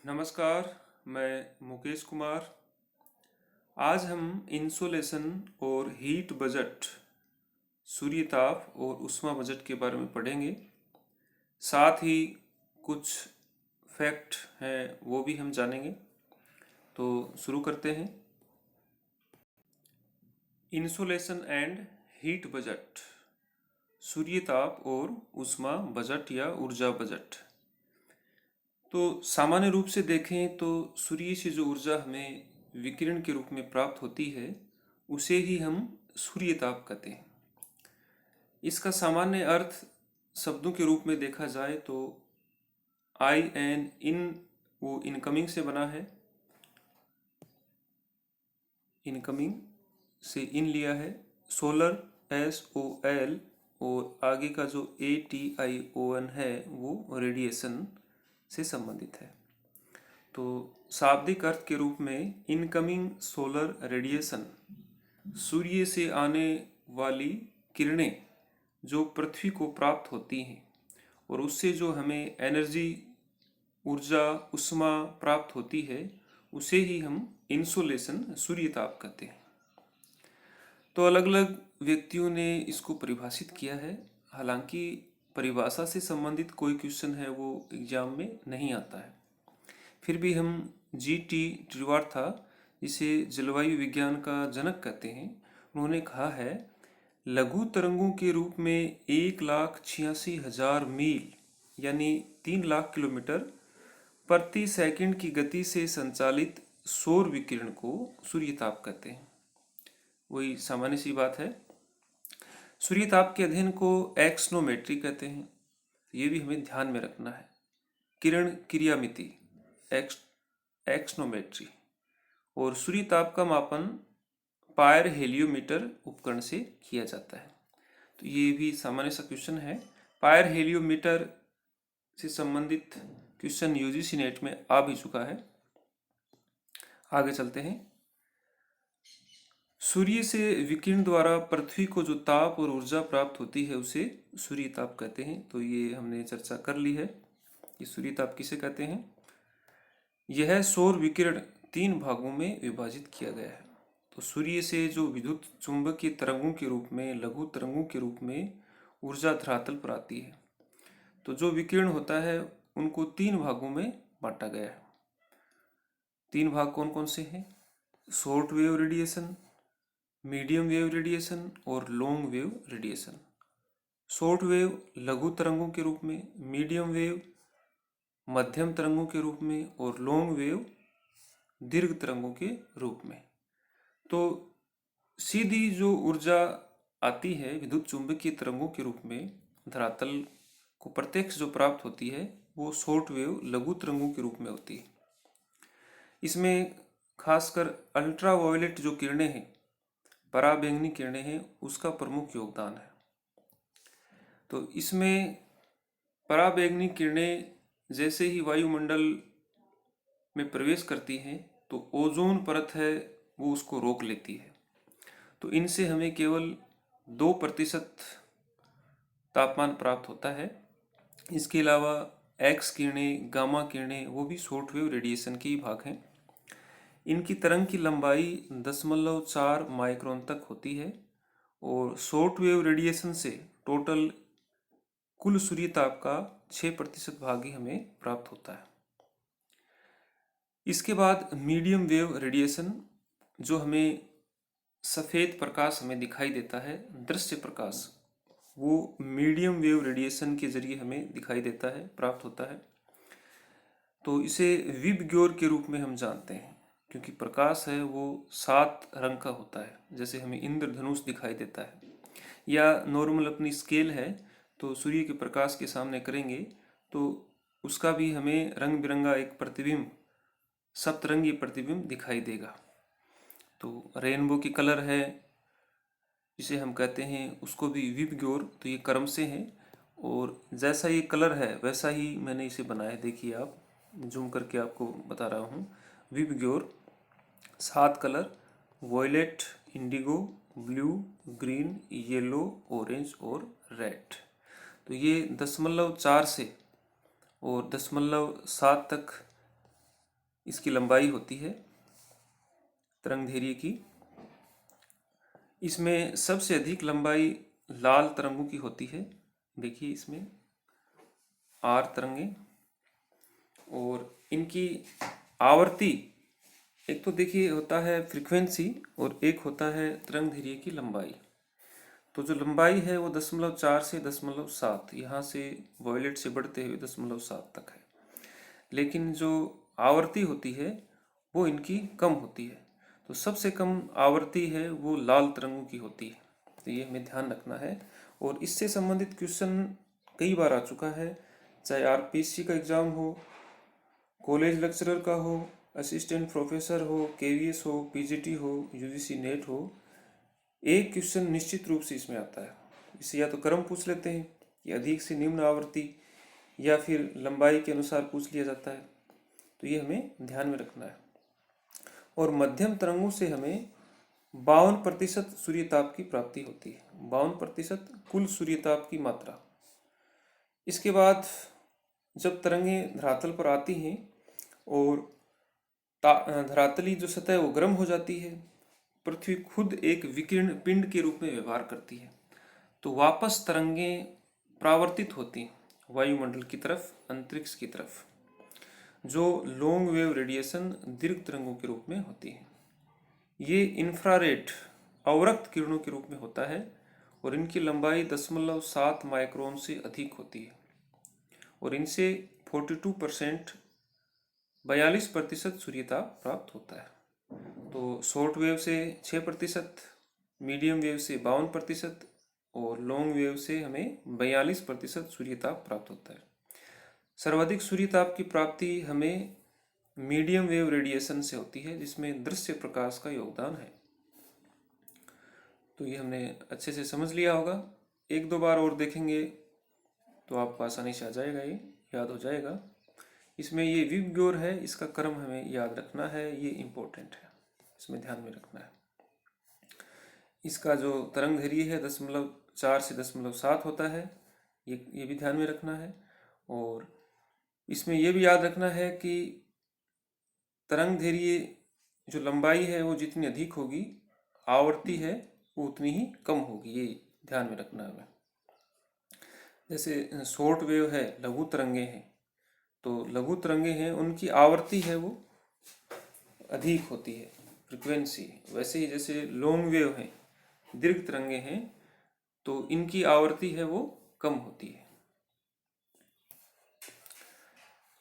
नमस्कार। मैं मुकेश कुमार। आज हम इंसोलेशन और हीट बजट, सूर्यताप और उष्मा बजट के बारे में पढ़ेंगे। साथ ही कुछ फैक्ट हैं वो भी हम जानेंगे। तो शुरू करते हैं। इंसोलेशन एंड हीट बजट, सूर्यताप और उष्मा बजट या ऊर्जा बजट। तो सामान्य रूप से देखें तो सूर्य से जो ऊर्जा हमें विकिरण के रूप में प्राप्त होती है उसे ही हम सूर्यताप कहते हैं। इसका सामान्य अर्थ शब्दों के रूप में देखा जाए तो आई एन इन वो इनकमिंग से बना है, इनकमिंग से इन लिया है। सोलर SOL और आगे का जो ATION है वो रेडिएशन से संबंधित है। तो शाब्दिक अर्थ के रूप में इनकमिंग सोलर रेडिएशन सूर्य से आने वाली किरणें जो पृथ्वी को प्राप्त होती हैं और उससे जो हमें एनर्जी, ऊर्जा, उष्मा प्राप्त होती है उसे ही हम इंसोलेशन, सूर्यताप कहते हैं। तो अलग अलग व्यक्तियों ने इसको परिभाषित किया है। हालांकि परिभाषा से संबंधित कोई क्वेश्चन है वो एग्जाम में नहीं आता है। फिर भी हम GT त्रिवार्था, जिसे जलवायु विज्ञान का जनक कहते हैं, उन्होंने कहा है लघु तरंगों के रूप में 1,86,000 मील यानी 3 लाख किलोमीटर प्रति सेकंड की गति से संचालित सौर विकिरण को सूर्यताप कहते हैं। वही सामान्य सी बात है। सूर्यताप के अध्ययन को एक्सोनोमेट्री कहते हैं। ये भी हमें ध्यान में रखना है। किरण क्रियामिति, एक्सोनोमेट्री। और सूर्यताप का मापन पायर हेलियोमीटर उपकरण से किया जाता है। तो ये भी सामान्य सा क्वेश्चन है। पायर हेलियोमीटर से संबंधित क्वेश्चन UGC नेट में आ भी चुका है। आगे चलते हैं। सूर्य से विकिरण द्वारा पृथ्वी को जो ताप और ऊर्जा प्राप्त होती है उसे सूर्यताप कहते हैं। तो ये हमने चर्चा कर ली है कि सूर्यताप किसे कहते हैं। यह सौर विकिरण 3 भागों में विभाजित किया गया है। तो सूर्य से जो विद्युत चुंबकीय तरंगों के रूप में, लघु तरंगों के रूप में ऊर्जा धरातल पर आती है। तो जो विकिरण होता है उनको 3 भागों में बांटा गया है। 3 भाग कौन कौन से हैं? Short wave radiation, medium wave radiation और long wave radiation. Short wave लघु तरंगों के रूप में, मीडियम वेव मध्यम तरंगों के रूप में और लॉन्ग वेव दीर्घ तरंगों के रूप में। तो सीधी जो ऊर्जा आती है विद्युत चुंबकीय तरंगों के रूप में धरातल को प्रत्यक्ष जो प्राप्त होती है वो शॉर्ट वेव लघु तरंगों के रूप में होती है। इसमें खासकर अल्ट्रावायलेट जो किरणें हैं, पराबैंगनी किरणें हैं, उसका प्रमुख योगदान है। तो इसमें पराबैंगनी किरणें जैसे ही वायुमंडल में प्रवेश करती हैं तो ओजोन परत है वो उसको रोक लेती है। तो इनसे हमें केवल 2% तापमान प्राप्त होता है। इसके अलावा एक्स किरणें, गामा किरणें वो भी शॉर्ट वेव रेडिएशन के ही भाग हैं। इनकी तरंग की लंबाई 0.4 माइक्रोन तक होती है और शॉर्ट वेव रेडिएशन से टोटल कुल सूर्यताप का 6% भाग ही हमें प्राप्त होता है। इसके बाद मीडियम वेव रेडिएशन, जो हमें सफ़ेद प्रकाश हमें दिखाई देता है, दृश्य प्रकाश, वो मीडियम वेव रेडिएशन के जरिए हमें दिखाई देता है, प्राप्त होता है। तो इसे विबग्योर के रूप में हम जानते हैं क्योंकि प्रकाश है वो 7 रंग का होता है। जैसे हमें इंद्रधनुष दिखाई देता है या नॉर्मल अपनी स्केल है तो सूर्य के प्रकाश के सामने करेंगे तो उसका भी हमें रंग बिरंगा एक प्रतिबिंब, सप्तरंगी प्रतिबिंब दिखाई देगा। तो रेनबो की कलर है जिसे हम कहते हैं उसको भी विबग्योर, तो ये कर्म से है और जैसा ये कलर है वैसा ही मैंने इसे बनाया। देखिए आप, जूम करके आपको बता रहा हूँ। VIBGYOR 7 colour, violet, indigo, blue, green, yellow, orange और रेड। तो ये 0.4 से और 0.7 तक इसकी लंबाई होती है तरंगदैर्घ्य की। इसमें सबसे अधिक लंबाई लाल तरंगों की होती है। देखिए इसमें आर तरंगे, और इनकी आवर्ती, एक तो देखिए होता है फ्रीक्वेंसी और एक होता है तरंगदैर्घ्य की लंबाई। तो जो लंबाई है वो 0.4 से 0.7, यहाँ से वॉयलेट से बढ़ते हुए 0.7 तक है। लेकिन जो आवर्ती होती है वो इनकी कम होती है। तो सबसे कम आवर्ती है वो लाल तरंगों की होती है। तो ये हमें ध्यान रखना है। और इससे संबंधित क्वेश्चन कई बार आ चुका है, चाहे आरपीएससी का एग्जाम हो, कॉलेज लेक्चरर का हो, असिस्टेंट प्रोफेसर हो, केवीएस हो, पीजीटी हो, यूजीसी नेट हो। एक क्वेश्चन निश्चित रूप से इसमें आता है। इसे या तो क्रम पूछ लेते हैं कि अधिक से निम्न आवर्ती, या फिर लंबाई के अनुसार पूछ लिया जाता है। तो ये हमें ध्यान में रखना है। और मध्यम तरंगों से हमें 52% सूर्यताप की प्राप्ति होती है। 52% कुल सूर्यताप की मात्रा। इसके बाद जब तरंगे धरातल पर आती हैं और धरातली जो सतह है वो गर्म हो जाती है, पृथ्वी खुद एक विकिरण पिंड के रूप में व्यवहार करती है, तो वापस तरंगे परावर्तित होती हैं वायुमंडल की तरफ, अंतरिक्ष की तरफ, जो लॉन्ग वेव रेडिएशन दीर्घ तरंगों के रूप में होती है। ये इंफ्रारेड अवरक्त किरणों के रूप में होता है और इनकी लंबाई 0.7 माइक्रोन से अधिक होती है। और इनसे 42% सूर्यताप प्राप्त होता है। तो शॉर्ट वेव से 6%, मीडियम वेव से 52% और लॉन्ग वेव से हमें 42% सूर्यताप प्राप्त होता है। सर्वाधिक सूर्यताप की प्राप्ति हमें मीडियम वेव रेडिएशन से होती है, जिसमें दृश्य प्रकाश का योगदान है। तो ये हमने अच्छे से समझ लिया होगा। एक दो बार और देखेंगे तो आपको आसानी से आ जाएगा, ये याद हो जाएगा। इसमें ये विबग्योर है, इसका क्रम हमें याद रखना है, ये इम्पोर्टेंट है, इसमें ध्यान में रखना है। इसका जो तरंगदैर्घ्य है 0.4 से 0.7 होता है, ये भी ध्यान में रखना है। और इसमें ये भी याद रखना है कि तरंगदैर्घ्य जो लंबाई है वो जितनी अधिक होगी, आवर्ती है वो उतनी ही कम होगी, ये ध्यान में रखना है हमें। जैसे शॉर्ट वेव है, लघु तरंगे हैं, तो लघु तरंगे हैं उनकी आवर्ती है वो अधिक होती है, फ्रीक्वेंसी। वैसे ही जैसे लॉन्ग वेव है, दीर्घ तरंगे हैं, तो इनकी आवर्ती है वो कम होती है।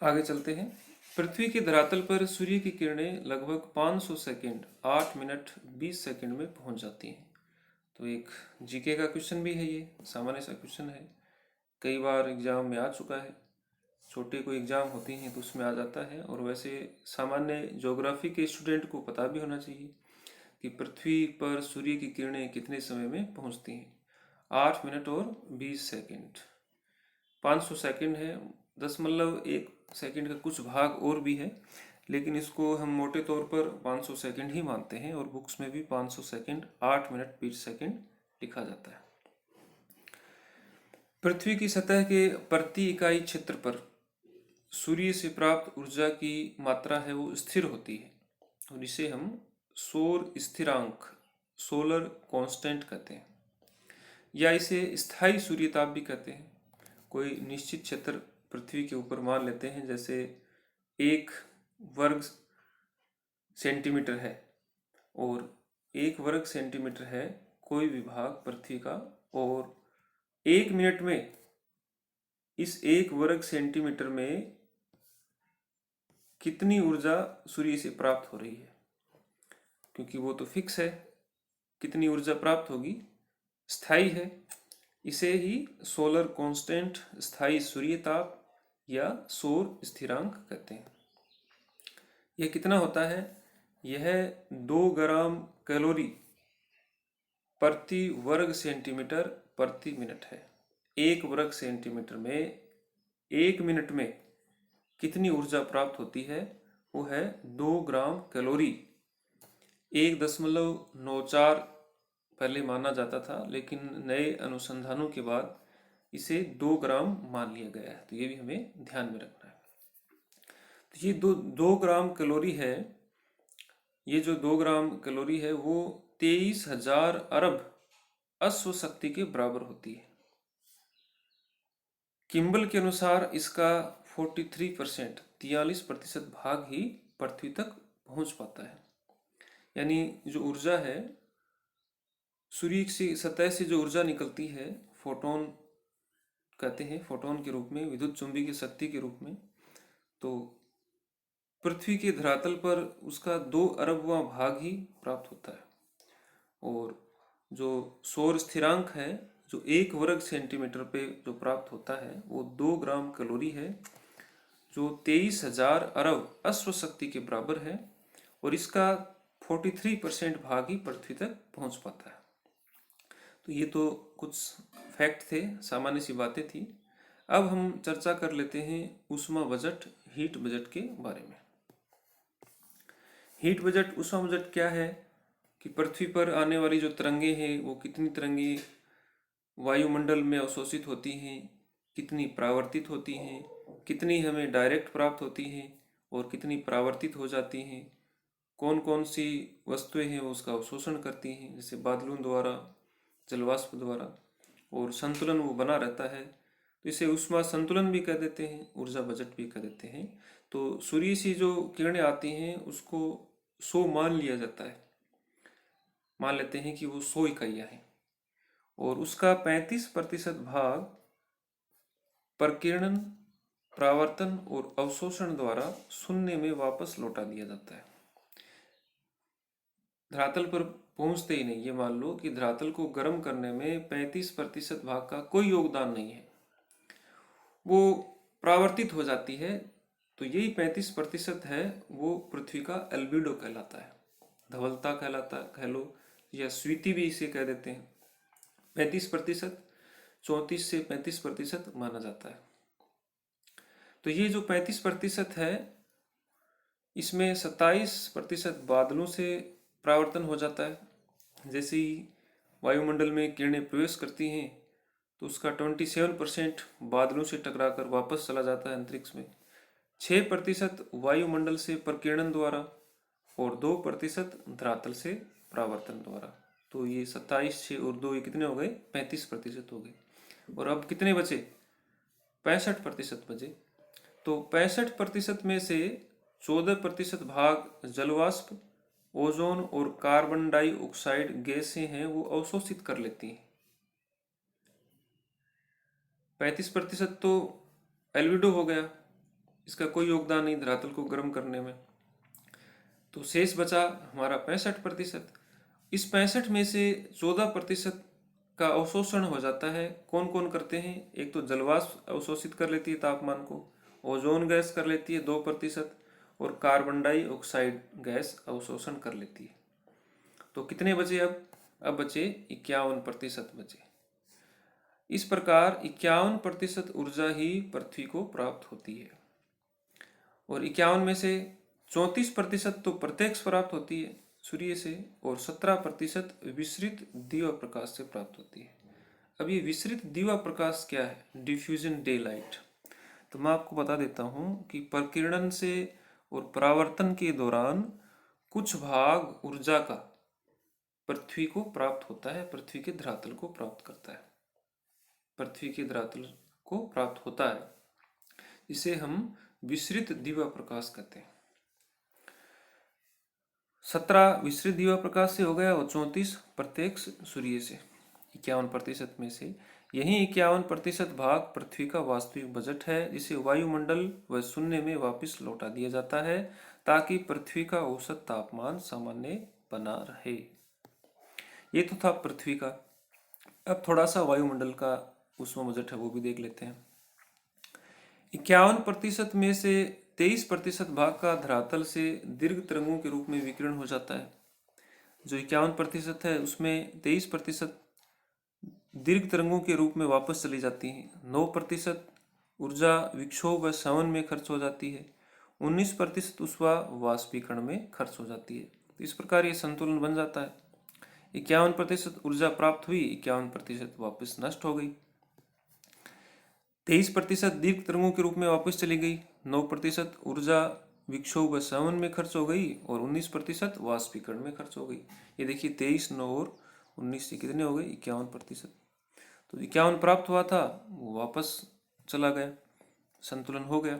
आगे चलते हैं। पृथ्वी के धरातल पर सूर्य की किरणें लगभग 500 सेकंड 8 मिनट 20 सेकंड में पहुंच जाती हैं। तो एक जीके का क्वेश्चन भी है, ये सामान्य सा क्वेश्चन है, कई बार एग्जाम में आ चुका है। छोटे कोई एग्जाम होती हैं तो उसमें आ जाता है। और वैसे सामान्य ज्योग्राफी के स्टूडेंट को पता भी होना चाहिए कि पृथ्वी पर सूर्य की किरणें कितने समय में पहुंचती हैं। 8 मिनट और 20 सेकंड। 500 सेकंड है, 10.1 सेकंड का कुछ भाग और भी है, लेकिन इसको हम मोटे तौर पर 500 सेकंड ही मानते हैं। और बुक्स में भी 500 सेकंड 8 मिनट 20 सेकंड लिखा जाता है। पृथ्वी की सतह के प्रति इकाई क्षेत्र पर सूर्य से प्राप्त ऊर्जा की मात्रा है वो स्थिर होती है, और इसे हम सौर स्थिरांक, सोलर कांस्टेंट कहते हैं, या इसे स्थायी सूर्यताप भी कहते हैं। कोई निश्चित क्षेत्र पृथ्वी के ऊपर मान लेते हैं, जैसे 1 वर्ग सेंटीमीटर है, और 1 वर्ग सेंटीमीटर है कोई भी भाग पृथ्वी का, और 1 मिनट में इस 1 वर्ग सेंटीमीटर में कितनी ऊर्जा सूर्य से प्राप्त हो रही है, क्योंकि वो तो फिक्स है, कितनी ऊर्जा प्राप्त होगी, स्थायी है। इसे ही सोलर कांस्टेंट, स्थायी सूर्यताप या सौर स्थिरांक कहते हैं। यह कितना होता है? यह 2 ग्राम कैलोरी प्रति वर्ग सेंटीमीटर प्रति मिनट है। 1 वर्ग सेंटीमीटर में 1 मिनट में कितनी ऊर्जा प्राप्त होती है? वो है 2 ग्राम कैलोरी। 1.94 पहले माना जाता था, लेकिन नए अनुसंधानों के बाद इसे 2 ग्राम मान लिया गया है। तो ये भी हमें ध्यान में रखना है। ये 2 ग्राम कैलोरी है। ये जो 2 ग्राम कैलोरी है वो 23,000 अरब अश्व शक्ति के बराबर होती है। किम्बल के अनुसार इसका 43% भाग ही पृथ्वी तक पहुंच पाता है। यानी जो ऊर्जा है, सूर्य की सतह से जो ऊर्जा निकलती है, फोटोन कहते हैं, फोटोन के रूप में, विद्युत चुंबकीय शक्ति के रूप में, तो पृथ्वी के धरातल पर उसका 2 अरबवां भाग ही प्राप्त होता है। और जो सौर स्थिरांक है, जो 1 वर्ग सेंटीमीटर पे जो प्राप्त होता है, वो 2 ग्राम कैलोरी है, जो 23,000 अरब अश्व शक्ति के बराबर है। और इसका 43% भाग ही पृथ्वी तक पहुंच पाता है। तो ये तो कुछ फैक्ट थे, सामान्य सी बातें थी। अब हम चर्चा कर लेते हैं ऊष्मा बजट, हीट बजट के बारे में। हीट बजट, ऊष्मा बजट क्या है कि पृथ्वी पर आने वाली जो तरंगे हैं, वो कितनी तरंगे वायुमंडल में अवशोषित होती हैं, कितनी परावर्तित होती हैं, कितनी हमें डायरेक्ट प्राप्त होती हैं और कितनी परावर्तित हो जाती हैं, कौन कौन सी वस्तुएं हैं वो उसका अवशोषण करती हैं, जैसे बादलों द्वारा, जलवाष्प द्वारा, और संतुलन वो बना रहता है। तो इसे ऊष्मा संतुलन भी कह देते हैं, ऊर्जा बजट भी कह देते हैं। तो सूर्य से जो किरणें आती हैं उसको 100 मान लिया जाता है, मान लेते हैं कि वो 100 इकाइयाँ हैं, और उसका 35% भाग प्रकीर्णन, परावर्तन और अवशोषण द्वारा शून्य में वापस लौटा दिया जाता है। धरातल पर पहुंचते ही नहीं। ये मान लो कि धरातल को गर्म करने में 35% भाग का कोई योगदान नहीं है, वो परावर्तित हो जाती है। तो यही 35% है, वो पृथ्वी का एल्बिडो कहलाता है, धवलता कहलाता कह लो, या स्वीति भी इसे कह देते हैं। 35%, 34 से 35% माना जाता है। तो ये जो 35% है, इसमें 27% बादलों से परावर्तन हो जाता है। जैसे ही वायुमंडल में किरणें प्रवेश करती हैं तो उसका 27% बादलों से टकराकर वापस चला जाता है अंतरिक्ष में। 6% वायुमंडल से प्रकीर्णन द्वारा और 2% धरातल से परावर्तन द्वारा। तो ये 27, 6 और 2 ये कितने हो गए? 35% हो गए। और अब कितने बचे? 65% बचे। तो 65% में से 14% भाग जलवाष्प, ओजोन और कार्बन डाइऑक्साइड गैसें हैं, वो अवशोषित कर लेती हैं। 35% तो एल्बिडो हो गया, इसका कोई योगदान नहीं धरातल को गर्म करने में। तो शेष बचा हमारा 65%। इस 65 में से 14% का अवशोषण हो जाता है। कौन कौन करते हैं? एक तो जलवाष्प अवशोषित कर लेती है तापमान को, ओजोन गैस कर लेती है 2%, और कार्बन डाइऑक्साइड गैस अवशोषण कर लेती है। तो कितने बचे अब बचे 51% बचे। इस प्रकार 51% ऊर्जा ही पृथ्वी को प्राप्त होती है, और 51 में से 34% तो प्रत्यक्ष प्राप्त होती है सूर्य से, और 17% विसरित दिवा प्रकाश से प्राप्त होती है। अब ये विसरित दिवा प्रकाश क्या है? Diffusion day light. तो मैं आपको बता देता हूँ कि प्रकीर्णन से और परावर्तन के दौरान कुछ भाग ऊर्जा का पृथ्वी को प्राप्त होता है, पृथ्वी के धरातल को प्राप्त करता है, पृथ्वी के धरातल को प्राप्त होता है, इसे हम विसरित दिवा प्रकाश कहते हैं। 17 विसरित दिवा प्रकाश से हो गया, और 34 प्रत्यक्ष सूर्य से। 51% में से यही 51% भाग पृथ्वी का वास्तविक बजट है, जिसे वायुमंडल व शून्य में वापस लौटा दिया जाता है, ताकि पृथ्वी का औसत तापमान सामान्य बना रहे। ये तो था पृथ्वी का। अब थोड़ा सा वायुमंडल का ऊष्मा बजट है, वो भी देख लेते हैं। 51% में से 23% भाग का धरातल से दीर्घ तरंगों के रूप में विकिरण हो जाता है। जो 51% है उसमें 23% दीर्घ तरंगों के रूप में वापस चली जाती हैं। 9% ऊर्जा विक्षोभ व संवन में खर्च हो जाती है। 19% ऊष्मा वाष्पीकरण में खर्च हो जाती है। तो इस प्रकार ये संतुलन बन जाता है। 51% ऊर्जा प्राप्त हुई, 51% वापस नष्ट हो गई। 23% दीर्घ तरंगों के रूप में वापस चली गई। 9% ऊर्जा विक्षोभ व संवहन में खर्च हो गई और 19% वाष्पीकरण में खर्च हो गई। ये देखिए 23, 9 और 19 से कितने हो गए? 51%। तो 51 प्राप्त हुआ था, वो वापस चला गया, संतुलन हो गया।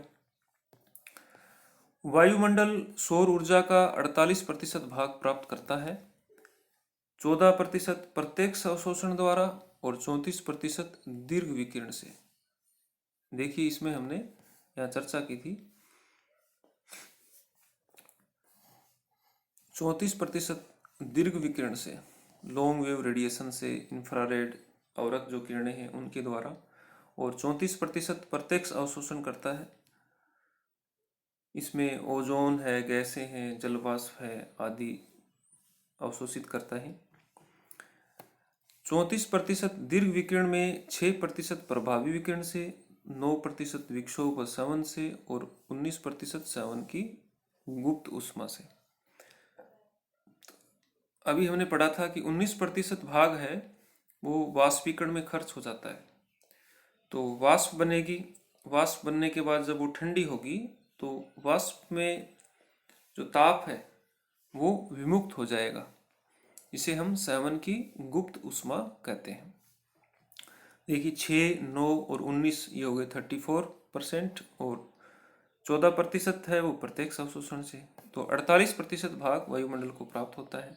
वायुमंडल सौर ऊर्जा का 48% भाग प्राप्त करता है, 14% प्रत्यक्ष अवशोषण द्वारा और 34% दीर्घ विकिरण से। देखिए इसमें हमने यहाँ चर्चा की थी, 34% दीर्घ विकिरण से, लॉन्ग वेव रेडिएशन से, इंफ्रारेड अवरक्त जो किरणें हैं उनके द्वारा, और 34% प्रत्यक्ष अवशोषण करता है। इसमें ओजोन है, गैसें हैं, जलवाष्प है आदि अवशोषित करता है। 34% दीर्घ विकिरण में 6% प्रभावी विकिरण से, 9% विक्षोभ व संवहन से और 19% संवहन की गुप्त ऊष्मा से। अभी हमने पढ़ा था कि 19% भाग है वो वाष्पीकरण में खर्च हो जाता है। तो वाष्प बनेगी, वाष्प बनने के बाद जब वो ठंडी होगी तो वाष्प में जो ताप है वो विमुक्त हो जाएगा, इसे हम संवहन की गुप्त ऊष्मा कहते हैं। देखिए 6, 9 और 19 ये हो गए 34%, और 14% है वो प्रत्यक्ष अवशोषण से। तो 48% भाग वायुमंडल को प्राप्त होता है,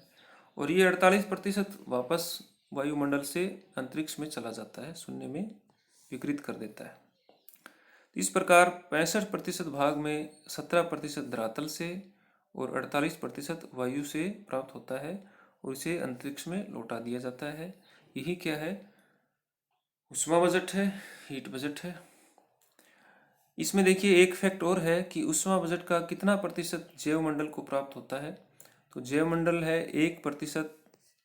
और ये 48% वापस वायुमंडल से अंतरिक्ष में चला जाता है, शून्य में विकृत कर देता है। इस प्रकार 65% भाग में 17% धरातल से और 48% वायु से प्राप्त होता है, और इसे अंतरिक्ष में लौटा दिया जाता है। यही क्या है? ऊष्मा बजट है, हीट बजट है। इसमें देखिए एक फैक्ट और है कि ऊष्मा बजट का कितना प्रतिशत जैवमंडल को प्राप्त होता है। तो जैवमंडल है 1%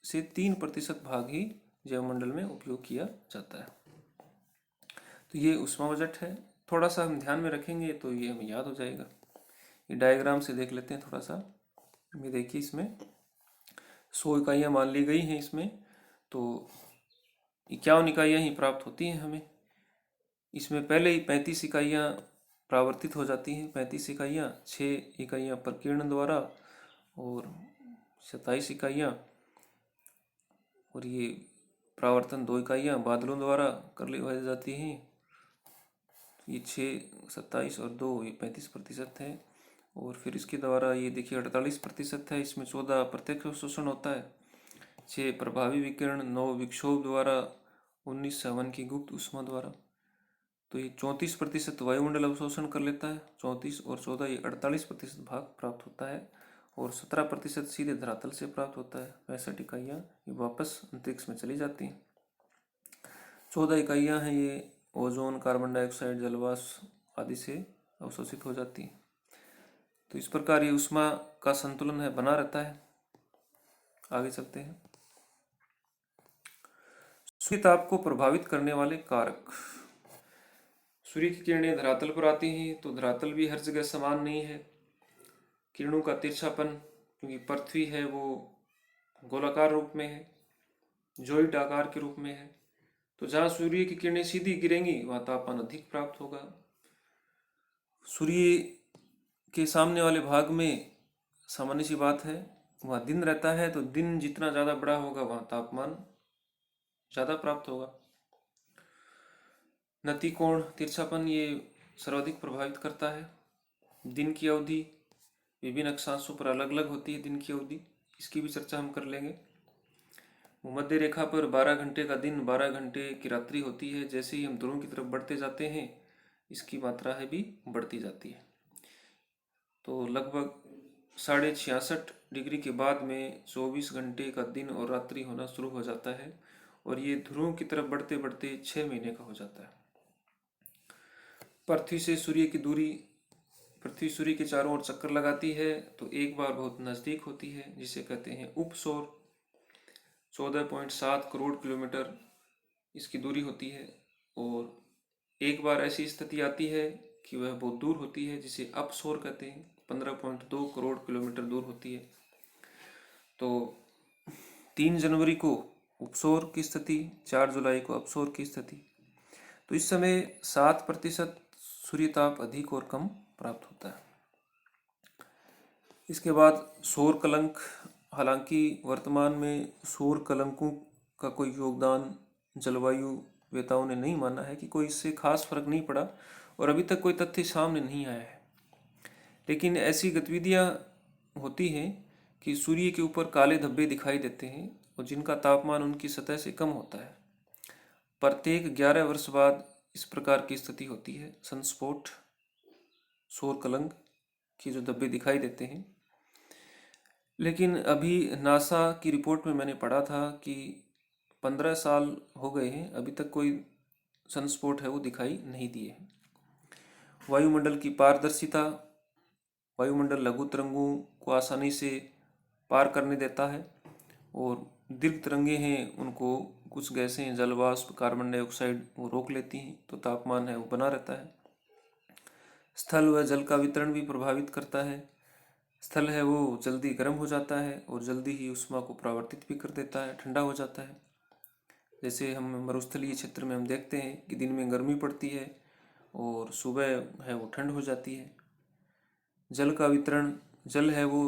से 3% भाग ही जैवमंडल में उपयोग किया जाता है। तो ये ऊष्मा बजट है। थोड़ा सा हम ध्यान में रखेंगे तो ये हमें याद हो जाएगा। ये डायग्राम से देख लेते हैं थोड़ा सा। ये देखिए इसमें 100 इकाइयाँ मान ली गई हैं इसमें, तो 51 इकाइयाँ ही प्राप्त होती हैं हमें। इसमें पहले ही 35 इकाइयाँ परावर्तित हो जाती हैं, 35 इकाइयाँ, 6 इकाइयाँ प्रकीर्णन द्वारा और 27 इकाइयाँ, और ये परावर्तन 2 इकाइयाँ बादलों द्वारा कर ली जाती हैं। ये 6, 27 और 2 ये 35% है। और फिर इसके द्वारा ये देखिए 48% है, इसमें 14 प्रत्यक्ष अवशोषण होता है, 6 प्रभावी विकिरण, 9 विक्षोभ द्वारा, 19 संवहन की गुप्त ऊष्मा द्वारा। तो ये 34% वायुमंडल अवशोषण कर लेता है, 34 और 14 ये 48% भाग प्राप्त होता है, और 17% सीधे धरातल से प्राप्त होता है। 65 इकाइयाँ ये वापस अंतरिक्ष में चली जाती हैं। 14 इकाइयाँ हैं ये ओजोन, कार्बन डाइऑक्साइड, जलवाष्प आदि से अवशोषित हो जाती हैं। तो इस प्रकार ये ऊष्मा का संतुलन है बना रहता है। आगे चलते हैं। सूर्य ताप को प्रभावित करने वाले कारक। सूर्य की किरणें धरातल पर आती हैं तो धरातल भी हर जगह समान नहीं है। किरणों का तिरछापन, क्योंकि पृथ्वी है वो गोलाकार रूप में है, जॉइंट आकार के रूप में है, तो जहाँ सूर्य की किरणें सीधी गिरेंगी वहाँ तापमान अधिक प्राप्त होगा। सूर्य के सामने वाले भाग में सामान्य सी बात है, वहाँ दिन रहता है, तो दिन जितना ज़्यादा बड़ा होगा वहाँ तापमान ज़्यादा प्राप्त होगा। नति कोण तिरछापन ये सर्वाधिक प्रभावित करता है। दिन की अवधि विभिन्न अक्षांशों पर अलग अलग होती है, दिन की अवधि, इसकी भी चर्चा हम कर लेंगे। भूमध्य रेखा पर 12 घंटे का दिन, 12 घंटे की रात्रि होती है। जैसे ही हम ध्रुव की तरफ बढ़ते जाते हैं इसकी मात्रा है भी बढ़ती जाती है। तो लगभग 66.5 डिग्री के बाद में 24 घंटे का दिन और रात्रि होना शुरू हो जाता है, और ये ध्रुव की तरफ बढ़ते बढ़ते 6 महीने का हो जाता है। पृथ्वी से सूर्य की दूरी, पृथ्वी सूर्य के चारों ओर चक्कर लगाती है तो एक बार बहुत नज़दीक होती है, जिसे कहते हैं उपसौर। 14.7 करोड़ किलोमीटर इसकी दूरी होती है, और एक बार ऐसी स्थिति आती है कि वह बहुत दूर होती है, जिसे अपसौर कहते हैं, 15.2 करोड़ किलोमीटर दूर होती है। तो 3 जनवरी को उपसौर की स्थिति, 4 जुलाई को अपसौर की स्थिति। तो इस समय 7% सूर्य ताप अधिक और कम प्राप्त होता है। इसके बाद सौर कलंक। हालांकि वर्तमान में सौर कलंकों का कोई योगदान जलवायु वेताओं ने नहीं माना है कि कोई इससे खास फर्क नहीं पड़ा, और अभी तक कोई तथ्य सामने नहीं आया है। लेकिन ऐसी गतिविधियां होती हैं कि सूर्य के ऊपर काले धब्बे दिखाई देते हैं और जिनका तापमान उनकी सतह से कम होता है। प्रत्येक 11 वर्ष बाद इस प्रकार की स्थिति होती है, सनस्पॉट, सौर कलंक के जो धब्बे दिखाई देते हैं। लेकिन अभी नासा की रिपोर्ट में मैंने पढ़ा था कि 15 साल हो गए हैं, अभी तक कोई सनस्पॉट है वो दिखाई नहीं दिए हैं। वायुमंडल की पारदर्शिता। वायुमंडल लघु तरंगों को आसानी से पार करने देता है, और दीर्घ तरंगे हैं उनको कुछ गैसें, जल वाष्प, कार्बन डाइऑक्साइड वो रोक लेती हैं, तो तापमान है वो बना रहता है। स्थल व जल का वितरण भी प्रभावित करता है। स्थल है वो जल्दी गर्म हो जाता है और जल्दी ही ऊष्मा को परावर्तित भी कर देता है, ठंडा हो जाता है। जैसे हम मरुस्थलीय क्षेत्र में हम देखते हैं कि दिन में गर्मी पड़ती है और सुबह है वो ठंड हो जाती है। जल का वितरण। जल है वो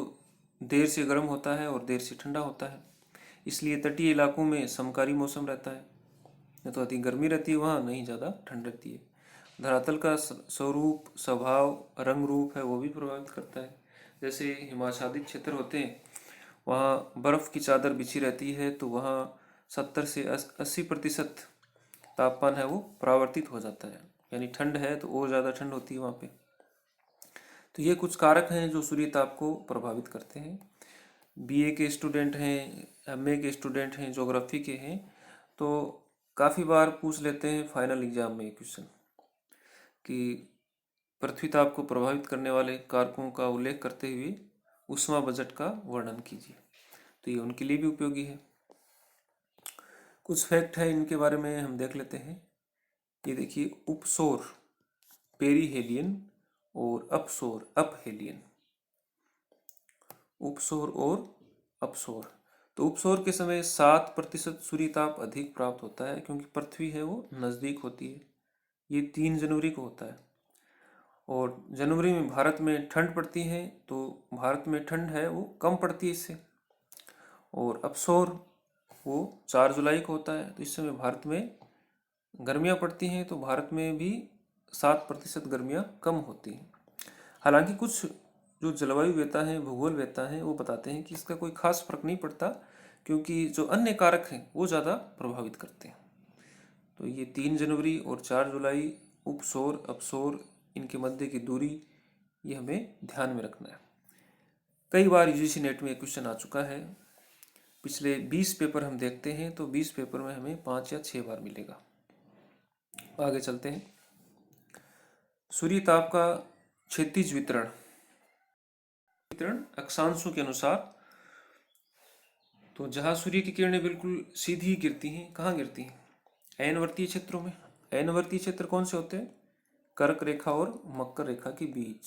देर से गर्म होता है और देर से ठंडा होता है, इसलिए तटीय इलाकों में समकारी मौसम रहता है, न तो अधिक गर्मी रहती है वहाँ, नहीं ज़्यादा ठंड रहती है। धरातल का स्वरूप, स्वभाव, रंग रूप है वो भी प्रभावित करता है। जैसे हिमाच्छादित क्षेत्र होते हैं, वहाँ बर्फ़ की चादर बिछी रहती है, तो वहाँ 70 से 80% तापमान है वो परावर्तित हो जाता है, यानी ठंड है तो और ज़्यादा ठंड होती है वहाँ पे। तो ये कुछ कारक हैं जो सूर्य ताप को प्रभावित करते हैं। बीए के स्टूडेंट हैं, एमए के स्टूडेंट हैं, ज्योग्राफी के हैं, तो काफ़ी बार पूछ लेते हैं फाइनल एग्जाम में क्वेश्चन कि पृथ्वी ताप को प्रभावित करने वाले कारकों का उल्लेख करते हुए ऊष्मा बजट का वर्णन कीजिए। तो ये उनके लिए भी उपयोगी है। कुछ फैक्ट है इनके बारे में हम देख लेते हैं। ये देखिए, उपसौर पेरीहेलियन और अपसौर अपहेलियन। उपसौर और अपसौर। तो उपसौर के समय 7% सूर्य ताप अधिक प्राप्त होता है, क्योंकि पृथ्वी है वो नज़दीक होती है। ये 3 जनवरी को होता है, और जनवरी में भारत में ठंड पड़ती है, तो भारत में ठंड है वो कम पड़ती है इससे। और अपसौर वो 4 जुलाई को होता है, तो इस समय भारत में गर्मियाँ पड़ती हैं, तो भारत में भी 7% गर्मियाँ कम होती हैं। हालांकि कुछ जो जलवायु वेता हैं, भूगोल वेता हैं, वो बताते हैं कि इसका कोई खास फर्क नहीं पड़ता, क्योंकि जो अन्य कारक हैं वो ज़्यादा प्रभावित करते हैं। तो ये 3 जनवरी और 4 जुलाई, उपसौर अपसौर, इनके मध्य की दूरी, ये हमें ध्यान में रखना है। कई बार यूजीसी नेट में क्वेश्चन आ चुका है। पिछले 20 पेपर हम देखते हैं, तो 20 पेपर में हमें 5 या 6 बार मिलेगा। आगे चलते हैं। सूर्य ताप का क्षैतिज वितरण अक्षांशों के अनुसार। तो जहाँ सूर्य की किरणें बिल्कुल सीधी गिरती हैं, कहाँ गिरती हैं? ऐनवर्तीय क्षेत्रों में। ऐनवर्तीय क्षेत्र कौन से होते हैं? कर्क रेखा और मकर रेखा के बीच,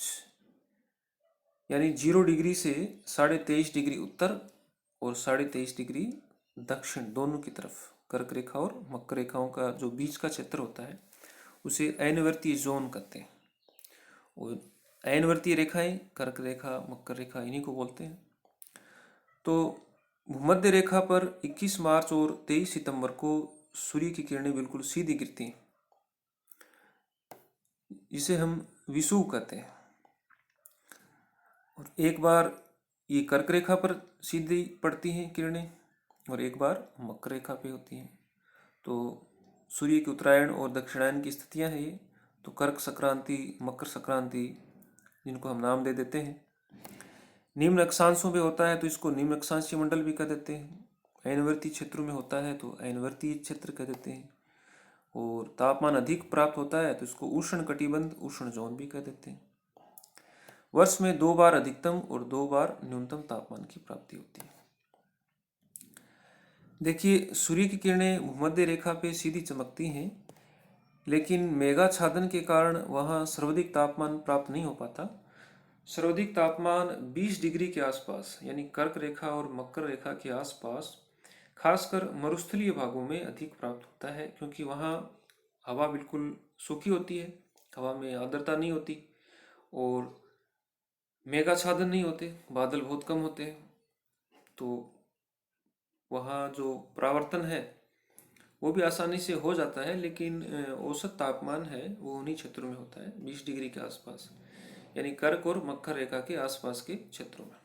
यानी 0 डिग्री से 23.5 डिग्री उत्तर और 23.5 डिग्री दक्षिण, दोनों की तरफ कर्क रेखा और मकर रेखाओं का जो बीच का क्षेत्र होता है उसे ऐनवर्तीय जोन कहते हैं। और ऐनवर्तीय रेखाएं, कर्क रेखा, मकर रेखा, इन्हीं को बोलते हैं। तो भूमध्य रेखा पर 21 मार्च और 23 सितंबर को सूर्य की किरणें बिल्कुल सीधी गिरती हैं, जिसे हम विषुव कहते हैं। और एक बार ये कर्क रेखा पर सीधी पड़ती हैं किरणें, और एक बार मकर रेखा पे होती हैं। तो सूर्य के उत्तरायण और दक्षिणायन की स्थितियां हैं ये। तो कर्क संक्रांति, मकर संक्रांति, जिनको हम नाम दे देते हैं। निम्न अक्षांशों पे होता है तो इसको निम्न अक्षांशीय मंडल भी कह देते हैं। ऐनवर्तीय क्षेत्रों में होता है तो ऐनवर्तीय क्षेत्र कह देते हैं। और तापमान अधिक प्राप्त होता है तो इसको उष्ण कटिबंध, उष्ण जोन भी कह देते हैं। वर्ष में 2 बार अधिकतम और 2 बार न्यूनतम तापमान की प्राप्ति होती है। देखिए, सूर्य की किरणें भूमध्य रेखा पे सीधी चमकती हैं, लेकिन मेघाच्छादन के कारण वहाँ सर्वाधिक तापमान प्राप्त नहीं हो पाता। सर्वाधिक तापमान 20 डिग्री के आसपास, यानी कर्क रेखा और मकर रेखा के आसपास, खासकर मरुस्थलीय भागों में अधिक प्राप्त होता है, क्योंकि वहाँ हवा बिल्कुल सूखी होती है, हवा में आर्द्रता नहीं होती, और मेघाच्छादन नहीं होते, बादल बहुत कम होते हैं, तो वहाँ जो परावर्तन है वो भी आसानी से हो जाता है, लेकिन औसत तापमान है वो उन्हीं क्षेत्रों में होता है 20 डिग्री के आसपास, यानी कर्क और मकर रेखा के आसपास के क्षेत्रों में।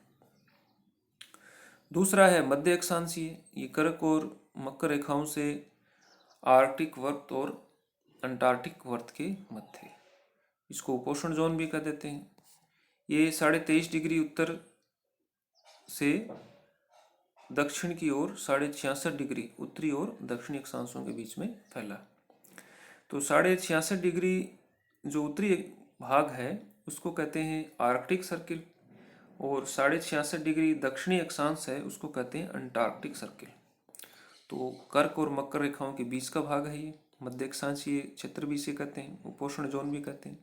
दूसरा है मध्य अक्षांशीय, ये कर्क और मकर रेखाओं से आर्कटिक वर्त और अंटार्कटिक वर्त के मध्य, इसको उपोष्ण जोन भी कह देते हैं। ये 23.5 डिग्री उत्तर से दक्षिण की ओर 66.5 डिग्री उत्तरी और दक्षिणी अक्षांशों के बीच में फैला। तो 66.5 डिग्री जो उत्तरी भाग है उसको कहते हैं आर्कटिक सर्किल, और 66.5 डिग्री दक्षिणी अक्षांश है उसको कहते हैं अंटार्कटिक सर्किल। तो कर्क और मकर रेखाओं के बीच का भाग है ये मध्य अक्षांशीय क्षेत्र भी इसे कहते हैं, उपोष्ण जोन भी कहते हैं।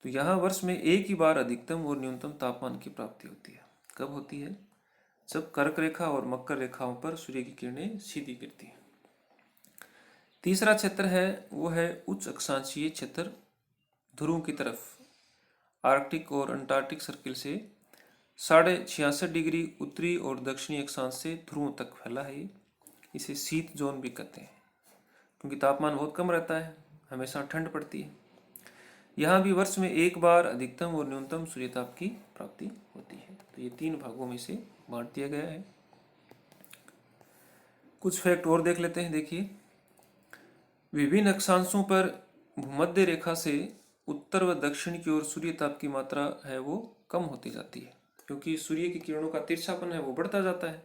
तो यहाँ वर्ष में एक ही बार अधिकतम और न्यूनतम तापमान की प्राप्ति होती है। कब होती है? जब कर्क रेखा और मकर रेखाओं पर सूर्य की किरणें सीधी गिरती हैं। तीसरा क्षेत्र है वो है उच्च अक्षांशीय क्षेत्र, ध्रुवों की तरफ आर्कटिक और अंटार्कटिक सर्किल से 66.5 डिग्री उत्तरी और दक्षिणी अक्षांश से ध्रुवों तक फैला है। इसे शीत जोन भी कहते हैं, क्योंकि तापमान बहुत कम रहता है, हमेशा ठंड पड़ती है। यहाँ भी वर्ष में एक बार अधिकतम और न्यूनतम सूर्यताप की प्राप्ति होती है। तो ये 3 भागों में से बांट दिया गया है। कुछ फैक्ट और देख लेते हैं। देखिए, विभिन्न अक्षांशों पर भूमध्य रेखा से उत्तर व दक्षिण की ओर सूर्यताप की मात्रा है वो कम होती जाती है, क्योंकि सूर्य की किरणों का तिरछापन है वो बढ़ता जाता है,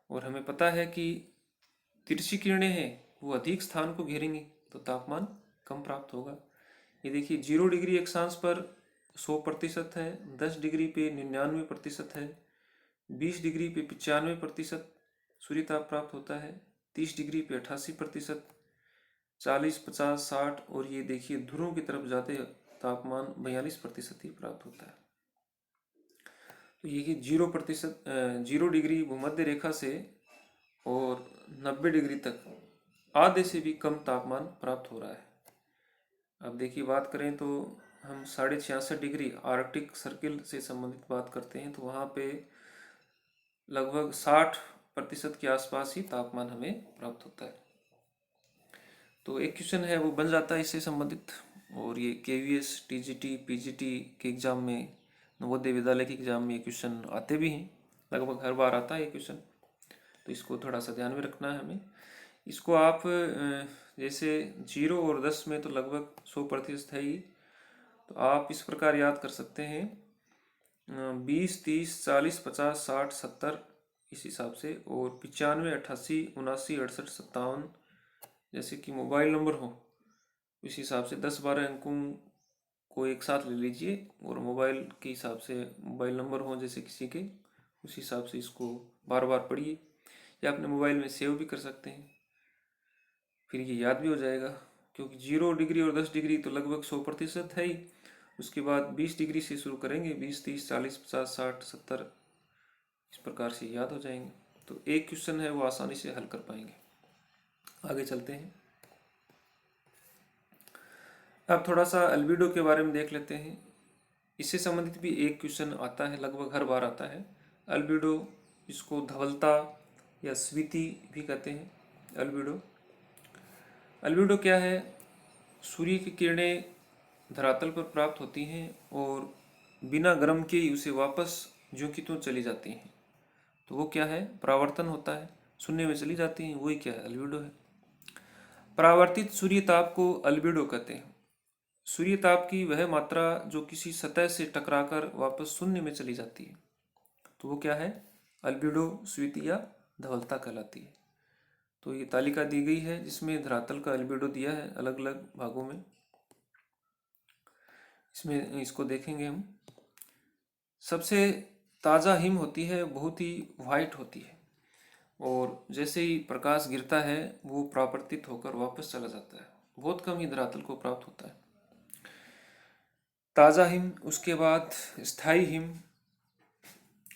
और हमें पता है कि तिरछी किरणें हैं वो अधिक स्थान को घेरेंगी तो तापमान कम प्राप्त होगा। ये देखिए 0 डिग्री अक्षांश पर 100% है, 10 डिग्री पे 99% है, 20 डिग्री पे 95% सूर्यताप प्राप्त होता है, 30 डिग्री पे 88%, 40, 50, 60, और ये देखिए ध्रुवों की तरफ जाते तापमान 42% ही प्राप्त होता है। तो ये कि 0 डिग्री भूमध्य रेखा से और 90 डिग्री तक आधे से भी कम तापमान प्राप्त हो रहा है। अब देखिए बात करें तो हम 66.5 डिग्री आर्कटिक सर्किल से संबंधित बात करते हैं, तो वहाँ पे लगभग 60% के आसपास ही तापमान हमें प्राप्त होता है। तो एक क्वेश्चन है वो बन जाता है इससे संबंधित, और ये KVS, TGT, PGT के एग्जाम में, नवोदय विद्यालय के एग्जाम में ये क्वेश्चन आते भी हैं, लगभग हर बार आता है ये क्वेश्चन, तो इसको थोड़ा सा ध्यान में रखना है हमें। इसको आप जैसे 0 और 10 में तो लगभग 100% है ही, तो आप इस प्रकार याद कर सकते हैं 20, 30, 40, 50, 60, 70 इस हिसाब से, और 95, 88, 79, 68, 57 जैसे कि मोबाइल नंबर हो इस हिसाब से 10-12 अंकों को एक साथ ले लीजिए, और मोबाइल के हिसाब से मोबाइल नंबर हो जैसे किसी के, उस हिसाब से इसको बार बार पढ़िए, या अपने मोबाइल में सेव भी कर सकते हैं, फिर ये याद भी हो जाएगा। क्योंकि 0 डिग्री और 10 डिग्री तो लगभग 100% है ही, उसके बाद 20 डिग्री से शुरू करेंगे, 20, 30, 40, 50, 60, 70 इस प्रकार से याद हो जाएंगे। तो एक क्वेश्चन है वो आसानी से हल कर पाएंगे। आगे चलते हैं। अब थोड़ा सा अल्बिडो के बारे में देख लेते हैं। इससे संबंधित भी एक क्वेश्चन आता है, लगभग हर बार आता है। अल्बिडो, इसको धवलता या स्वीति भी कहते हैं। अल्बिडो क्या है? सूर्य की किरणें धरातल पर प्राप्त होती हैं और बिना गर्म के ही उसे वापस ज्यों की त्यों चली जाती हैं, तो वो क्या है? परावर्तन होता है, शून्य में चली जाती हैं, वही क्या है? अल्बिडो है। परावर्तित सूर्यताप को अल्बिडो कहते हैं। सूर्यताप की वह मात्रा जो किसी सतह से टकराकर वापस शून्य में चली जाती है, तो वो क्या है? अल्बिडो, स्वीति या धवलता कहलाती है। तो ये तालिका दी गई है जिसमें धरातल का अल्बिडो दिया है अलग अलग भागों में। इसमें इसको देखेंगे हम। सबसे ताज़ा हिम होती है, बहुत ही वाइट होती है, और जैसे ही प्रकाश गिरता है वो परावर्तित होकर वापस चला जाता है, बहुत कम ही धरातल को प्राप्त होता है। ताज़ा हिम, उसके बाद स्थायी हिम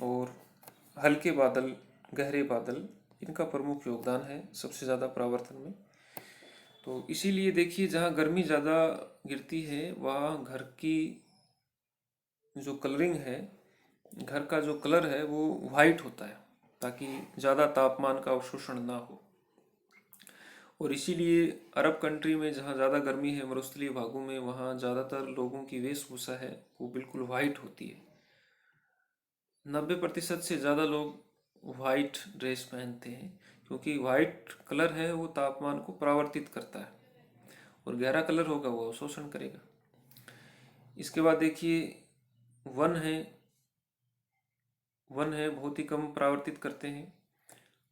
और हल्के बादल, गहरे बादल, इनका प्रमुख योगदान है सबसे ज़्यादा परावर्तन में। तो इसीलिए देखिए जहाँ गर्मी ज़्यादा गिरती है वहाँ घर की जो कलरिंग है, घर का जो कलर है वो वाइट होता है, ताकि ज़्यादा तापमान का अवशोषण ना हो। और इसीलिए अरब कंट्री में जहाँ ज़्यादा गर्मी है, मरुस्थलीय भागों में, वहाँ ज़्यादातर लोगों की वेशभूषा है वो बिल्कुल वाइट होती है। 90% से ज़्यादा लोग वाइट ड्रेस पहनते हैं, क्योंकि वाइट कलर है वो तापमान को परावर्तित करता है, और गहरा कलर होगा वो अवशोषण करेगा। इसके बाद देखिए वन है, वन है बहुत ही कम परावर्तित करते हैं,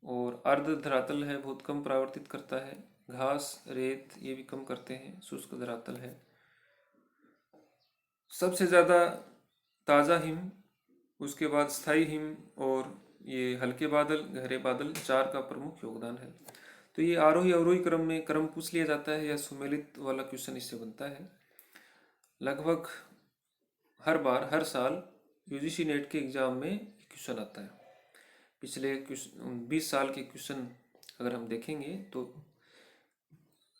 और अर्ध धरातल है बहुत कम परावर्तित करता है। घास, रेत ये भी कम करते हैं। शुष्क धरातल है। सबसे ज़्यादा ताज़ा हिम, उसके बाद स्थायी हिम, और ये हल्के बादल, गहरे बादल, चार का प्रमुख योगदान है। तो ये आरोही अवरोही क्रम में क्रम पूछ लिया जाता है, या सुमेलित वाला क्वेश्चन इससे बनता है। लगभग हर बार, हर साल यूजीसी नेट के एग्जाम में क्वेश्चन आता है। पिछले 20 साल के क्वेश्चन अगर हम देखेंगे तो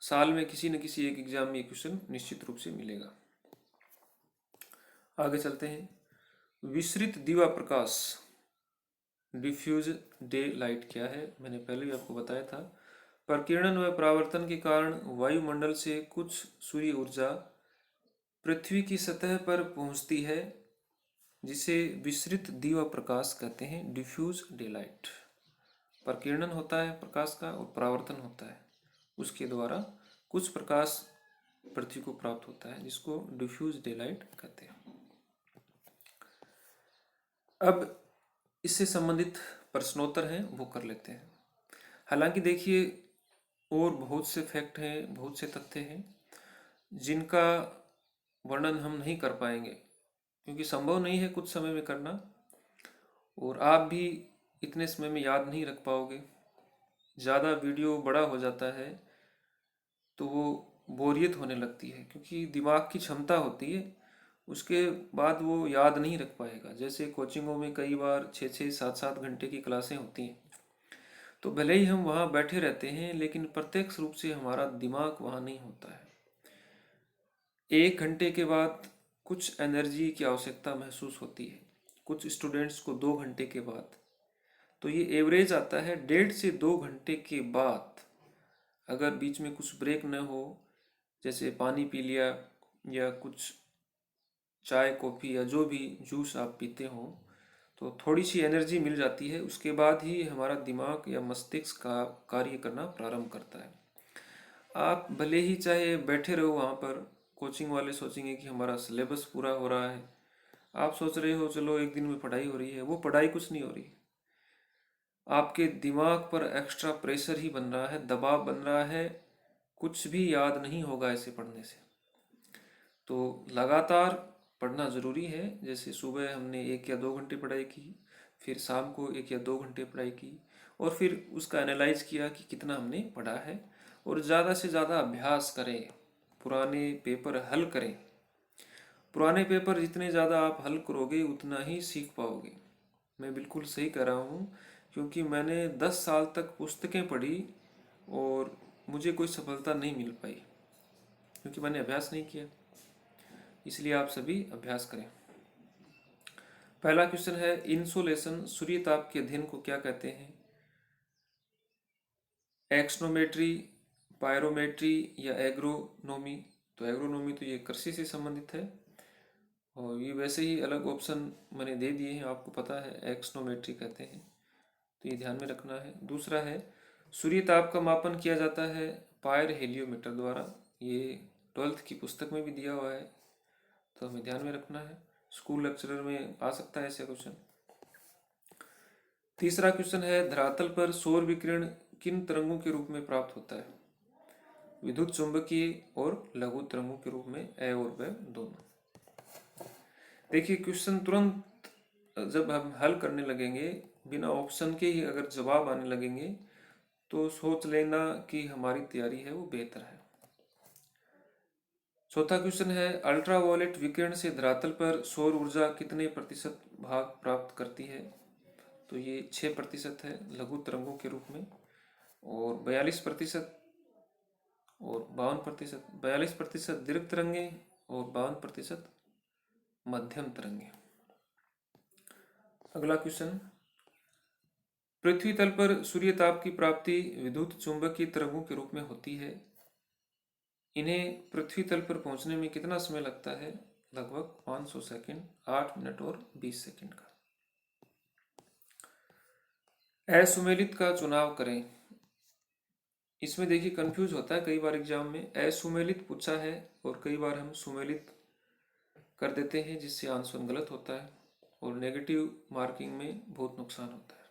साल में किसी न किसी एक एग्जाम में ये क्वेश्चन निश्चित रूप से मिलेगा। आगे चलते हैं। विसरित दीवा प्रकाश, डिफ्यूज डे लाइट क्या है? मैंने पहले भी आपको बताया था। प्रकीर्णन व परावर्तन के कारण वायुमंडल से कुछ सूर्य ऊर्जा पृथ्वी की सतह पर पहुंचती है, जिसे विसरित दीवा प्रकाश कहते हैं, डिफ्यूज डे लाइट। प्रकीर्णन होता है प्रकाश का, और परावर्तन होता है, उसके द्वारा कुछ प्रकाश पृथ्वी को प्राप्त होता है, जिसको डिफ्यूज डे लाइट कहते हैं। अब इससे संबंधित प्रश्नोत्तर हैं वो कर लेते हैं। हालांकि देखिए और बहुत से फैक्ट हैं, बहुत से तथ्य हैं जिनका वर्णन हम नहीं कर पाएंगे, क्योंकि संभव नहीं है कुछ समय में करना, और आप भी इतने समय में याद नहीं रख पाओगे। ज़्यादा वीडियो बड़ा हो जाता है तो वो बोरियत होने लगती है, क्योंकि दिमाग की क्षमता होती है, उसके बाद वो याद नहीं रख पाएगा। जैसे कोचिंगों में कई बार 6-6, 7-7 घंटे की क्लासें होती हैं, तो भले ही हम वहाँ बैठे रहते हैं, लेकिन प्रत्यक्ष रूप से हमारा दिमाग वहाँ नहीं होता है। 1 घंटे के बाद कुछ एनर्जी की आवश्यकता महसूस होती है, कुछ स्टूडेंट्स को 2 घंटे के बाद। तो ये एवरेज आता है 1.5 से 2 घंटे के बाद। अगर बीच में कुछ ब्रेक न हो, जैसे पानी पी लिया या कुछ चाय, कॉफ़ी या जो भी जूस आप पीते हो, तो थोड़ी सी एनर्जी मिल जाती है। उसके बाद ही हमारा दिमाग या मस्तिष्क का कार्य करना प्रारंभ करता है। आप भले ही चाहे बैठे रहो वहाँ पर, कोचिंग वाले सोचेंगे कि हमारा सिलेबस पूरा हो रहा है, आप सोच रहे हो चलो एक दिन में पढ़ाई हो रही है, वो पढ़ाई कुछ नहीं हो रही। आपके दिमाग पर एक्स्ट्रा प्रेशर ही बन रहा है, दबाव बन रहा है, कुछ भी याद नहीं होगा ऐसे पढ़ने से। तो लगातार पढ़ना ज़रूरी है। जैसे सुबह हमने 1 या 2 घंटे पढ़ाई की, फिर शाम को 1 या 2 घंटे पढ़ाई की, और फिर उसका एनालाइज किया कि कितना हमने पढ़ा है, और ज़्यादा से ज़्यादा अभ्यास करें, पुराने पेपर हल करें। पुराने पेपर जितने ज़्यादा आप हल करोगे उतना ही सीख पाओगे। मैं बिल्कुल सही कह रहा हूँ, क्योंकि मैंने 10 साल तक पुस्तकें पढ़ी और मुझे कोई सफलता नहीं मिल पाई, क्योंकि मैंने अभ्यास नहीं किया। इसलिए आप सभी अभ्यास करें। पहला क्वेश्चन है, इंसोलेशन, सूर्य ताप के अध्ययन को क्या कहते हैं? एक्सनोमेट्री, पायरोमेट्री या एग्रोनोमी? तो एग्रोनोमी तो ये कृषि से संबंधित है, और ये वैसे ही अलग ऑप्शन मैंने दे दिए हैं, आपको पता है एक्सनोमेट्री कहते हैं, तो ये ध्यान में रखना है। दूसरा है, सूर्य ताप का मापन किया जाता है पायर हेलियोमीटर द्वारा। ये 12th की पुस्तक में भी दिया हुआ है, तो हमें ध्यान में रखना है। स्कूल लेक्चरर में आ सकता है ऐसा क्वेश्चन। तीसरा क्वेश्चन है, धरातल पर सौर विकिरण किन तरंगों के रूप में प्राप्त होता है? विद्युत चुंबकीय और लघु तरंगों के रूप में, ए और ब दोनों। देखिए क्वेश्चन तुरंत जब हम हल करने लगेंगे, बिना ऑप्शन के ही अगर जवाब आने लगेंगे, तो सोच लेना कि हमारी तैयारी है वो बेहतर है। चौथा क्वेश्चन है, अल्ट्रावायलेट विकिरण से धरातल पर सौर ऊर्जा कितने प्रतिशत भाग प्राप्त करती है? तो ये 6% है लघु तरंगों के रूप में, और 42% और 52%। 42% दीर्घ तरंगे और 52% मध्यम तरंगे। अगला क्वेश्चन, पृथ्वी तल पर सूर्य ताप की प्राप्ति विद्युत चुंबकीय तरंगों के रूप में होती है। इन्हें पृथ्वी तल पर पहुंचने में कितना समय लगता है? लगभग 500 सेकंड, 8 मिनट और 20 सेकंड का। असुमेलित का चुनाव करें। इसमें देखिए कंफ्यूज होता है कई बार एग्जाम में, असुमेलित पूछा है और कई बार हम सुमेलित कर देते हैं जिससे आंसर गलत होता है और नेगेटिव मार्किंग में बहुत नुकसान होता है।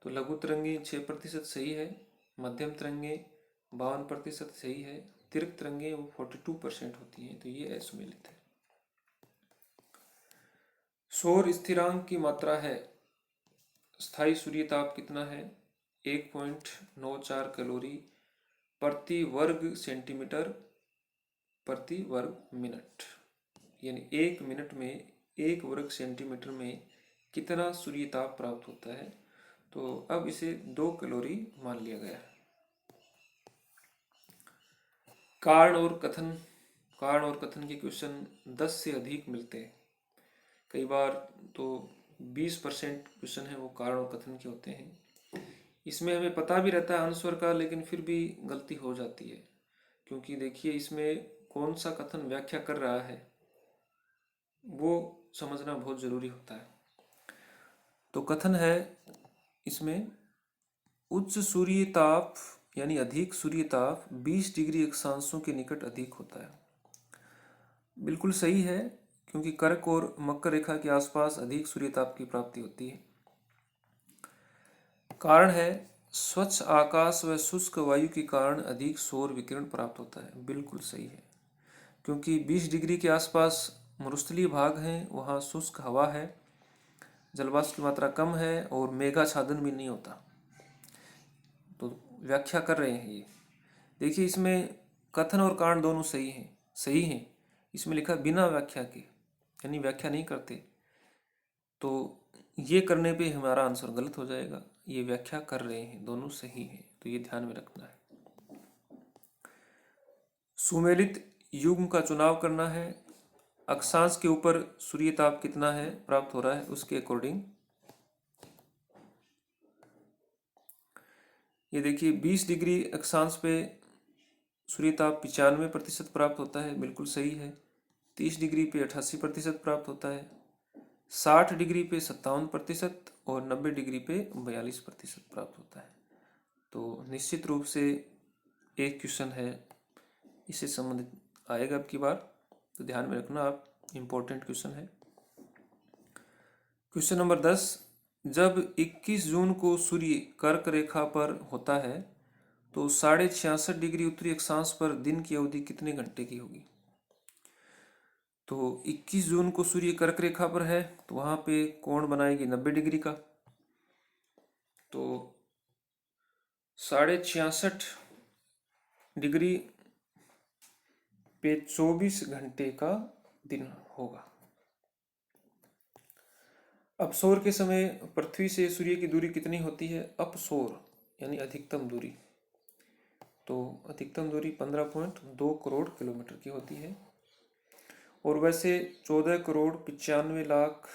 तो लघु तरंगे 6% सही है, मध्यम तरंगे 52% सही है, दीर्घ तरंगे वो 42% होती हैं, तो ये असुमेलित है। सौर स्थिरांक की मात्रा है, स्थायी सूर्य ताप कितना है? 1.94 कैलोरी प्रति वर्ग सेंटीमीटर प्रति वर्ग मिनट, यानी 1 मिनट में 1 वर्ग सेंटीमीटर में कितना सूर्य ताप प्राप्त होता है। तो अब इसे 2 कैलोरी मान लिया गया है। कारण और कथन के क्वेश्चन 10 से अधिक मिलते हैं। कई बार तो 20% क्वेश्चन है वो कारण और कथन के होते हैं। इसमें हमें पता भी रहता है आंसर का, लेकिन फिर भी गलती हो जाती है, क्योंकि देखिए इसमें कौन सा कथन व्याख्या कर रहा है वो समझना बहुत जरूरी होता है। तो कथन है इसमें, उच्च सूर्य ताप यानी अधिक सूर्य ताप 20 डिग्री अक्षांशों के निकट अधिक होता है। बिल्कुल सही है, क्योंकि कर्क और मकर रेखा के आसपास अधिक सूर्य ताप की प्राप्ति होती है। कारण है, स्वच्छ आकाश व शुष्क वायु के कारण अधिक सौर विकिरण प्राप्त होता है। बिल्कुल सही है, क्योंकि 20 डिग्री के आसपास मरुस्थलीय भाग हैं, वहाँ शुष्क हवा है, जलवाष्प की मात्रा कम है और मेघाच्छादन भी नहीं होता। तो व्याख्या कर रहे हैं ये। देखिए इसमें कथन और कारण दोनों सही हैं। इसमें लिखा बिना व्याख्या के, यानी व्याख्या नहीं करते, तो ये करने पे हमारा आंसर गलत हो जाएगा। ये व्याख्या कर रहे हैं, दोनों सही हैं, तो ये ध्यान में रखना है। सुमेलित युग्म का चुनाव करना है। अक्षांश के ऊपर सूर्य ताप कितना है प्राप्त हो रहा है उसके अकॉर्डिंग। ये देखिए 20 डिग्री अक्षांश पे सूर्य ताप 95% प्राप्त होता है, बिल्कुल सही है। 30 डिग्री पे 88% प्राप्त होता है, 60 डिग्री पे 57% और 90 डिग्री पे 42% प्राप्त होता है। तो निश्चित रूप से एक क्वेश्चन है इससे संबंधित आएगा अब की बार, तो ध्यान में रखना आप, इम्पोर्टेंट क्वेश्चन है। क्वेश्चन नंबर 10, जब 21 जून को सूर्य कर्क रेखा पर होता है तो 66.5 डिग्री उत्तरी अक्षांश पर दिन की अवधि कितने घंटे की होगी? तो 21 जून को सूर्य कर्क रेखा पर है तो वहां पे कोण बनाएगी 90 डिग्री का, तो 66.5 डिग्री पे 24 घंटे का दिन होगा। अपसौर के समय पृथ्वी से सूर्य की दूरी कितनी होती है? अपसौर यानी अधिकतम दूरी, तो अधिकतम दूरी 15.2 करोड़ किलोमीटर की होती है। और वैसे 14 करोड़ 95 लाख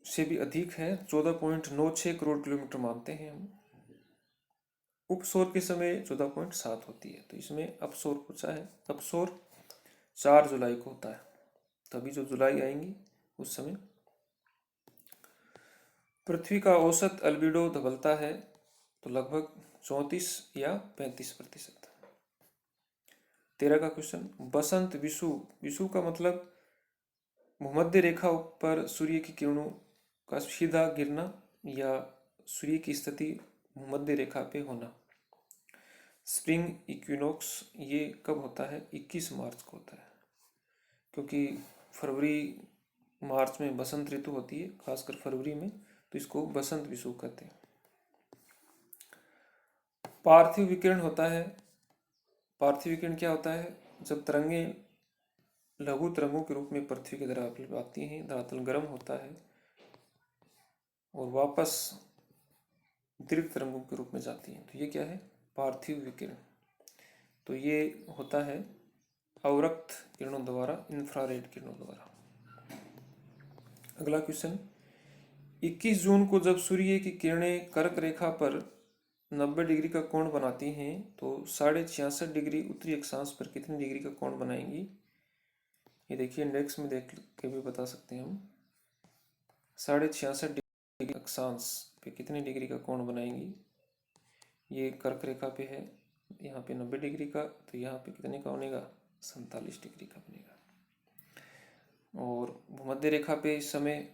से भी अधिक है, 14.96 करोड़ किलोमीटर मानते हैं हम। उपसौर के समय 14.7 होती है, तो इसमें अपसौर पूछा है। अपसौर 4 जुलाई को होता है, तभी जो जुलाई आएंगी उस समय। पृथ्वी का औसत अल्बिडो धवलता है तो लगभग 34 या 35%। 13 का क्वेश्चन, बसंत विषुव का मतलब भूमध्य रेखा पर सूर्य की किरणों का सीधा गिरना या सूर्य की स्थिति भूमध्य रेखा पे होना। स्प्रिंग इक्विनोक्स ये कब होता है? 21 मार्च को होता है, क्योंकि फरवरी मार्च में बसंत ऋतु होती है, खासकर फरवरी में, तो इसको बसंत विषुव कहते हैं। पार्थिव विकिरण होता है। पार्थिव विकिरण क्या होता है? जब तरंगे लघु तरंगों के रूप में पृथ्वी की तरफ आती हैं, धरातल गर्म होता है और वापस दीर्घ तरंगों के रूप में जाती हैं, तो ये क्या है? पार्थिव विकिरण। तो ये होता है अवरक्त किरणों द्वारा, इंफ्रारेड किरणों द्वारा। अगला क्वेश्चन, 21 जून को जब सूर्य की किरणें कर्क रेखा पर 90 डिग्री का कोण बनाती हैं तो 66.5 डिग्री उत्तरी अक्षांश पर कितनी डिग्री का कोण बनाएंगी? ये देखिए इंडेक्स में देख के भी बता सकते हैं हम। 66.5 डिग्री अक्षांश पे कितनी डिग्री का कोण बनाएंगी? ये कर्क रेखा पे है, यहाँ पे 90 डिग्री का, तो यहाँ पे कितने का बनेगा? 47 डिग्री का बनेगा। और भूमध्य रेखा पे इस समय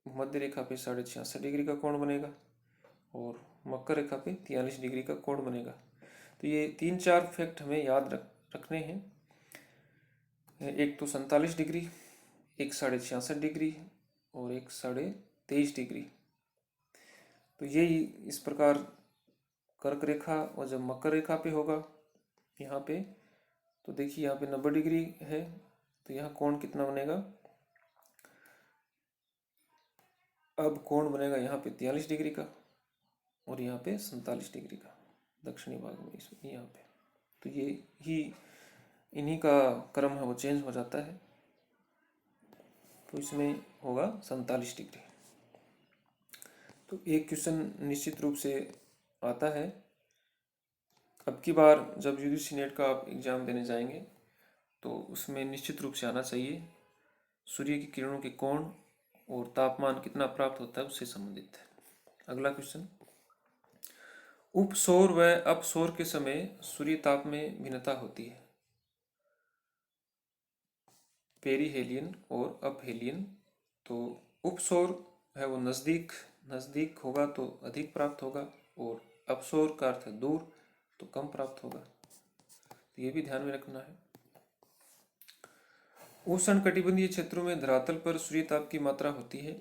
भूमध्य रेखा पे 66.5 डिग्री का कोण बनेगा और मकर रेखा पे 43 डिग्री का कोण बनेगा। तो ये 3-4 फैक्ट हमें याद रखने हैं। एक तो 47 डिग्री, एक 66.5 डिग्री और एक 23.5 डिग्री। तो यही इस प्रकार कर्क रेखा और जब मकर रेखा पे होगा यहाँ पे, तो देखिए यहाँ पे 90 डिग्री है, तो यहाँ कोण कितना बनेगा? अब कोण बनेगा यहाँ पे 43 डिग्री का और यहाँ पे 47 डिग्री का दक्षिणी भाग में, इसमें यहाँ पे। तो ये ही इन्हीं का क्रम है, वो चेंज हो जाता है। तो इसमें होगा 47 डिग्री। तो एक क्वेश्चन निश्चित रूप से आता है, अब की बार जब यूजीसी नेट का आप एग्जाम देने जाएंगे तो उसमें निश्चित रूप से आना चाहिए सूर्य की किरणों के कोण और तापमान कितना प्राप्त होता है उससे संबंधित है। अगला क्वेश्चन, उपसौर व अपसौर के समय सूर्य ताप में भिन्नता होती है। पेरीहेलियन और अपहेलियन। तो उपसौर है वो नजदीक होगा तो अधिक प्राप्त होगा, और अपसौर का अर्थ है दूर, तो कम प्राप्त होगा। तो ये भी ध्यान में रखना है। उष्णकटिबंधीय क्षेत्रों में धरातल पर सूर्य ताप की मात्रा होती है,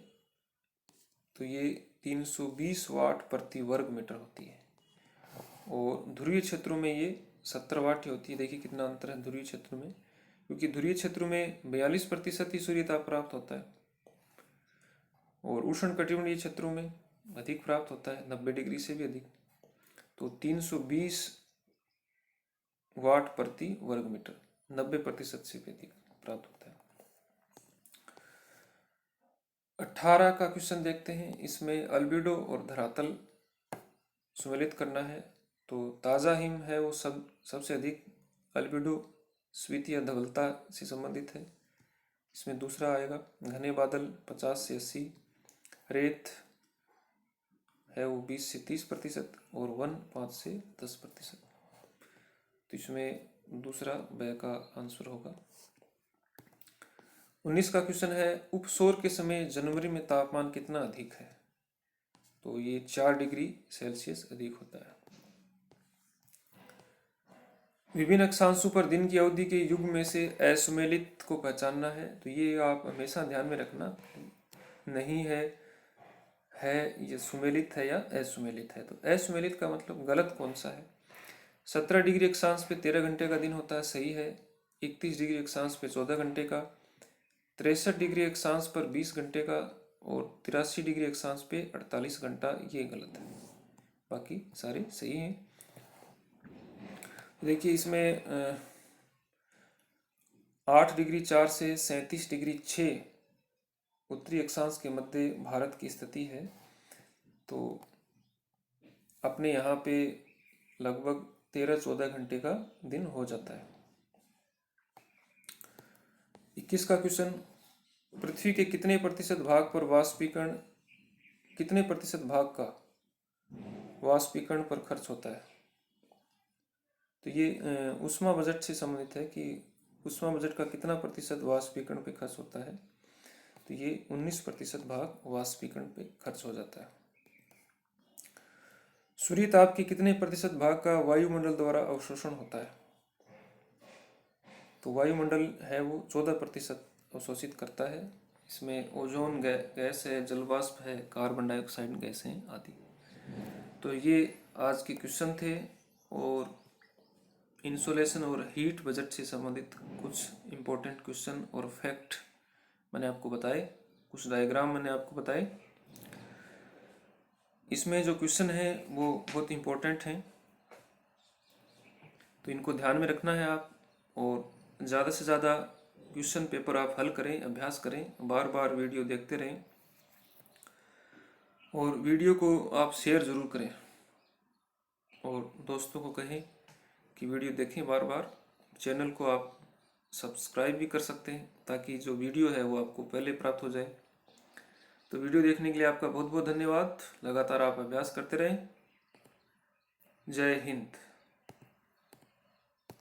तो ये 320 वाट प्रति वर्ग मीटर होती है, और ध्रुवीय क्षेत्रों में ये 70 वाट ही होती है। देखिए कितना अंतर है ध्रुवीय क्षेत्र में, क्योंकि ध्रुवीय क्षेत्रों में 42% ही सूर्य ताप प्राप्त होता है और उष्णकटिबंधीय क्षेत्रों में अधिक प्राप्त होता है, 90 डिग्री से भी अधिक। तो 320 वाट प्रति वर्ग मीटर, 90% से भी अधिक प्राप्त होता है। 18 का क्वेश्चन देखते हैं, इसमें अल्बिडो और धरातल सुमेलित करना है। तो ताज़ा हिम है वो सबसे अधिक अल्बिडो स्फीति या धवलता से संबंधित है, इसमें दूसरा आएगा। घने बादल 50 से 80, रेत है वो 20 से 30% और वन 5 से 10%। तो इसमें दूसरा ब का आंसर होगा। 19 का क्वेश्चन है, उपसौर के समय जनवरी में तापमान कितना अधिक है? तो ये 4 डिग्री सेल्सियस अधिक होता है। विभिन्न अक्षांशों पर दिन की अवधि के युग में से असुमेलित को पहचानना है। तो ये आप हमेशा ध्यान में रखना, नहीं है ये सुमेलित है या असुमेलित है। तो असुमेलित का मतलब गलत कौन सा है? 17 डिग्री अक्षांश पे 13 घंटे का दिन होता है, सही है। 31 डिग्री अक्षांश पे 14 घंटे का, 63 डिग्री अक्षांश पर 20 घंटे का और 83 डिग्री अक्षांश पे 48 घंटा, ये गलत है, बाकी सारे सही हैं। देखिए इसमें 8 डिग्री 4 से 37 डिग्री 6 उत्तरी अक्षांश के मध्य भारत की स्थिति है। तो अपने यहाँ पे लगभग 13-14 घंटे का दिन हो जाता है। 21 का क्वेश्चन, पृथ्वी के कितने प्रतिशत भाग पर वाष्पीकरण कितने प्रतिशत भाग का वाष्पीकरण पर खर्च होता है? तो ये ऊष्मा बजट से संबंधित है कि ऊष्मा बजट का कितना प्रतिशत वाष्पीकरण पे खर्च होता है। तो ये 19% भाग वाष्पीकरण पे खर्च हो जाता है। सूर्य ताप के कितने प्रतिशत भाग का वायुमंडल द्वारा अवशोषण होता है? तो वायुमंडल है वो 14% अवशोषित करता है। इसमें ओजोन गैस है, जलवाष्प है, कार्बन डाइऑक्साइड गैस हैं आदि। तो ये आज के क्वेश्चन थे, और इंसोलेशन और हीट बजट से संबंधित कुछ इम्पोर्टेंट क्वेश्चन और फैक्ट मैंने आपको बताए, कुछ डायग्राम मैंने आपको बताए। इसमें जो क्वेश्चन है वो बहुत इम्पोर्टेंट हैं, तो इनको ध्यान में रखना है आप, और ज़्यादा से ज़्यादा क्वेश्चन पेपर आप हल करें, अभ्यास करें, बार बार वीडियो देखते रहें और वीडियो को आप शेयर ज़रूर करें और दोस्तों को कहें कि वीडियो देखें बार बार। चैनल को आप सब्सक्राइब भी कर सकते हैं ताकि जो वीडियो है वो आपको पहले प्राप्त हो जाए। तो वीडियो देखने के लिए आपका बहुत बहुत धन्यवाद। लगातार आप अभ्यास करते रहें। जय हिंद।